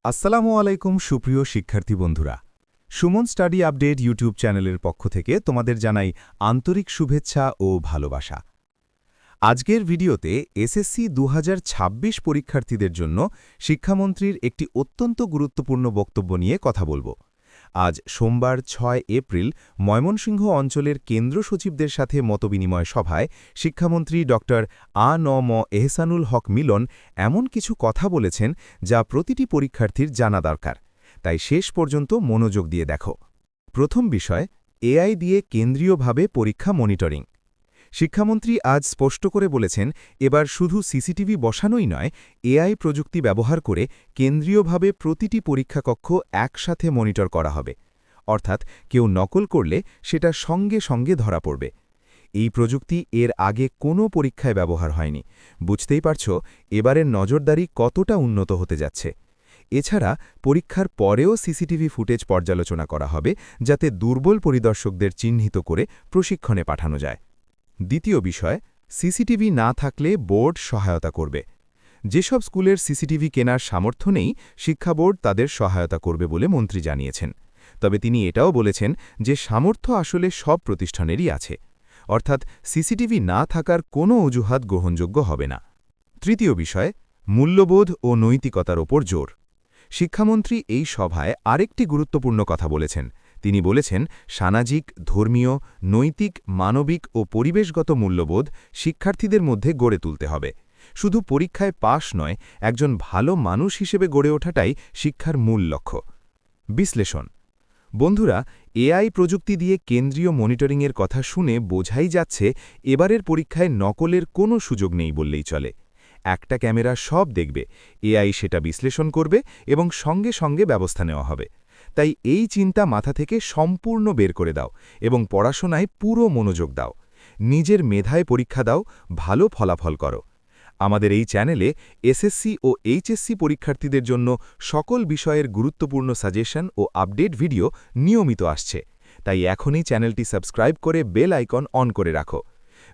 আসসালামু আলাইকুম সুপ্রিয় শিক্ষার্থী বন্ধুরা। সুমন স্টাডি আপডেট ইউটিউব চ্যানেলের পক্ষ থেকে তোমাদের জানাই আন্তরিক শুভেচ্ছা ও ভালোবাসা। আজকের ভিডিওতে এসএসসি 2026 পরীক্ষার্থীদের জন্য শিক্ষামন্ত্রীর একটি অত্যন্ত গুরুত্বপূর্ণ বক্তব্য নিয়ে কথা বলবো। আজ সোমবার 6 এপ্রিল ময়মনসিংহ অঞ্চলের কেন্দ্র সচিবদের সাথে মতবিনিময় সভায় শিক্ষামন্ত্রী ড.আ.ন.ম এহসানুল হক মিলন এমন কিছু কথা বলেছেন যা প্রতিটি পরীক্ষার্থীর জানা দরকার, তাই শেষ পর্যন্ত মনোযোগ দিয়ে দেখো। প্রথম বিষয়, এআই দিয়ে কেন্দ্রীয়ভাবে পরীক্ষা মনিটরিং। শিক্ষামন্ত্রী আজ স্পষ্ট করে বলেছেন, এবার শুধু সিসিটিভি বসানোই নয়, এআই প্রযুক্তি ব্যবহার করে কেন্দ্রীয়ভাবে প্রতিটি পরীক্ষা কক্ষ একসাথে মনিটর করা হবে। অর্থাৎ কেউ নকল করলে সেটা সঙ্গে সঙ্গে ধরা পড়বে। এই প্রযুক্তি এর আগে কোনো পরীক্ষায় ব্যবহার হয়নি। বুঝতেই পারছ এবারের নজরদারি কতটা উন্নত হতে যাচ্ছে। এছাড়া পরীক্ষার পরেও সিসিটিভি ফুটেজ পর্যালোচনা করা হবে, যাতে দুর্বল পরিদর্শকদের চিহ্নিত করে প্রশিক্ষণে পাঠানো যায়। দ্বিতীয় বিষয়, সিসিটিভি না থাকলে বোর্ড সহায়তা করবে। যেসব স্কুলের সিসিটিভি কেনার সামর্থ্য নেই, শিক্ষা বোর্ড তাদের সহায়তা করবে বলে মন্ত্রী জানিয়েছেন। তবে তিনি এটাও বলেছেন যে সামর্থ্য আসলে সব প্রতিষ্ঠানেরই আছে, অর্থাৎ সিসিটিভি না থাকার কোনো অজুহাত গ্রহণযোগ্য হবে না। তৃতীয় বিষয়, মূল্যবোধ ও নৈতিকতার ওপর জোর। শিক্ষামন্ত্রী এই সভায় আরেকটি গুরুত্বপূর্ণ কথা বলেছেন। তিনি বলেছেন, সামাজিক, ধর্মীয়, নৈতিক, মানবিক ও পরিবেশগত মূল্যবোধ শিক্ষার্থীদের মধ্যে গড়ে তুলতে হবে। শুধু পরীক্ষায় পাশ নয়, একজন ভালো মানুষ হিসেবে গড়ে ওঠাটাই শিক্ষার মূল লক্ষ্য। বিশ্লেষণ। বন্ধুরা, এআই প্রযুক্তি দিয়ে কেন্দ্রীয় মনিটরিংয়ের কথা শুনে বোঝাই যাচ্ছে এবারের পরীক্ষায় নকলের কোনো সুযোগ নেই বললেই চলে। একটা ক্যামেরা সব দেখবে, এআই সেটা বিশ্লেষণ করবে এবং সঙ্গে সঙ্গে ব্যবস্থা নেওয়া হবে। তাই এই চিন্তা মাথা থেকে সম্পূর্ণ বের করে দাও এবং পড়াশোনায় পুরো মনোযোগ দাও। নিজের মেধায় পরীক্ষা দাও, ভালো ফলাফল করো। আমাদের এই চ্যানেলে এসএসসি ও এইচএসসি পরীক্ষার্থীদের জন্য সকল বিষয়ের গুরুত্বপূর্ণ সাজেশন ও আপডেট ভিডিও নিয়মিত আসছে, তাই এখনই চ্যানেলটি সাবস্ক্রাইব করে বেল আইকন অন করে রাখো।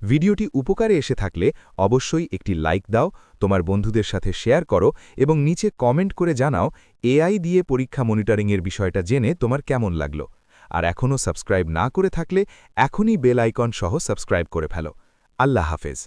ভিডিওটি উপকারে এসে থাকলে অবশ্যই একটি লাইক দাও, তোমার বন্ধুদের সাথে শেয়ার করো এবং নিচে কমেন্ট করে জানাও এআই দিয়ে পরীক্ষা মনিটরিংয়ের বিষয়টা জেনে তোমার কেমন লাগলো। আর এখনও সাবস্ক্রাইব না করে থাকলে এখনই বেল আইকন সহ সাবস্ক্রাইব করে ফেলো। আল্লাহ হাফেজ।